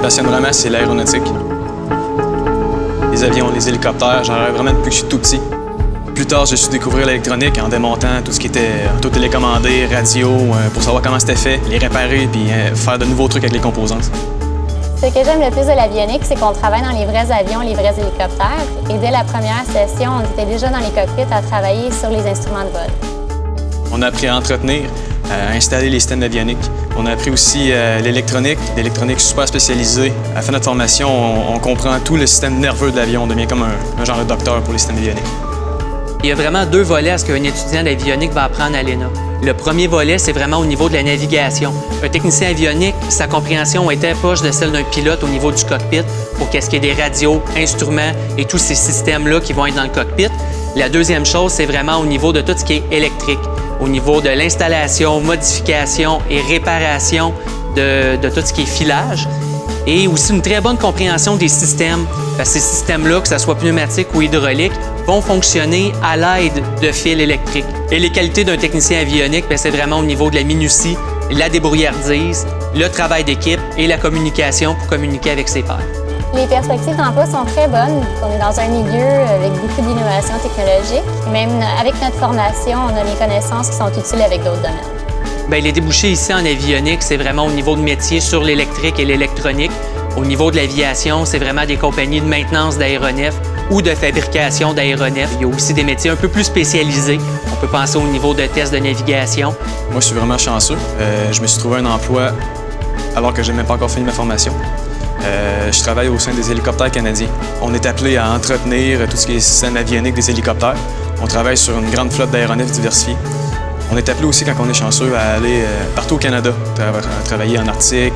passionne vraiment, c'est l'aéronautique. Les avions, les hélicoptères, j'en rêve vraiment depuis que je suis tout petit. Plus tard, j'ai su découvrir l'électronique en démontant tout ce qui était auto-télécommandé, radio, pour savoir comment c'était fait, les réparer puis faire de nouveaux trucs avec les composantes. Ce que j'aime le plus de l'avionique, c'est qu'on travaille dans les vrais avions, les vrais hélicoptères. Et dès la première session, on était déjà dans les cockpits à travailler sur les instruments de vol. On a appris à entretenir, à installer les systèmes d'avionique. On a appris aussi l'électronique super spécialisée. À la fin de notre formation, on comprend tout le système nerveux de l'avion. On devient comme un genre de docteur pour les systèmes d'avionique. Il y a vraiment deux volets à ce qu'un étudiant d'avionique va apprendre à l'ENA. Le premier volet, c'est vraiment au niveau de la navigation. Un technicien avionique, sa compréhension était proche de celle d'un pilote au niveau du cockpit pour qu'est-ce qu'il y ait des radios, instruments et tous ces systèmes-là qui vont être dans le cockpit. La deuxième chose, c'est vraiment au niveau de tout ce qui est électrique, au niveau de l'installation, modification et réparation de tout ce qui est filage. Et aussi une très bonne compréhension des systèmes. Parce que ces systèmes-là, que ce soit pneumatique ou hydraulique, vont fonctionner à l'aide de fils électriques. Et les qualités d'un technicien avionique, c'est vraiment au niveau de la minutie, la débrouillardise, le travail d'équipe et la communication pour communiquer avec ses pairs. Les perspectives d'emploi sont très bonnes. On est dans un milieu avec beaucoup d'innovations technologiques. Même avec notre formation, on a les connaissances qui sont utiles avec d'autres domaines. Bien, les débouchés ici en avionique, c'est vraiment au niveau de métier sur l'électrique et l'électronique. Au niveau de l'aviation, c'est vraiment des compagnies de maintenance d'aéronefs ou de fabrication d'aéronefs. Il y a aussi des métiers un peu plus spécialisés. On peut penser au niveau de tests de navigation. Moi, je suis vraiment chanceux. Je me suis trouvé un emploi alors que je n'ai même pas encore fini ma formation. Je travaille au sein des hélicoptères canadiens. On est appelé à entretenir tout ce qui est système avionique des hélicoptères. On travaille sur une grande flotte d'aéronefs diversifiés. On est appelé aussi, quand on est chanceux, à aller partout au Canada, travailler en Arctique,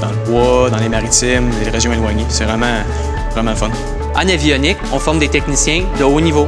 dans le bois, dans les maritimes, les régions éloignées. C'est vraiment fun. En avionique, on forme des techniciens de haut niveau.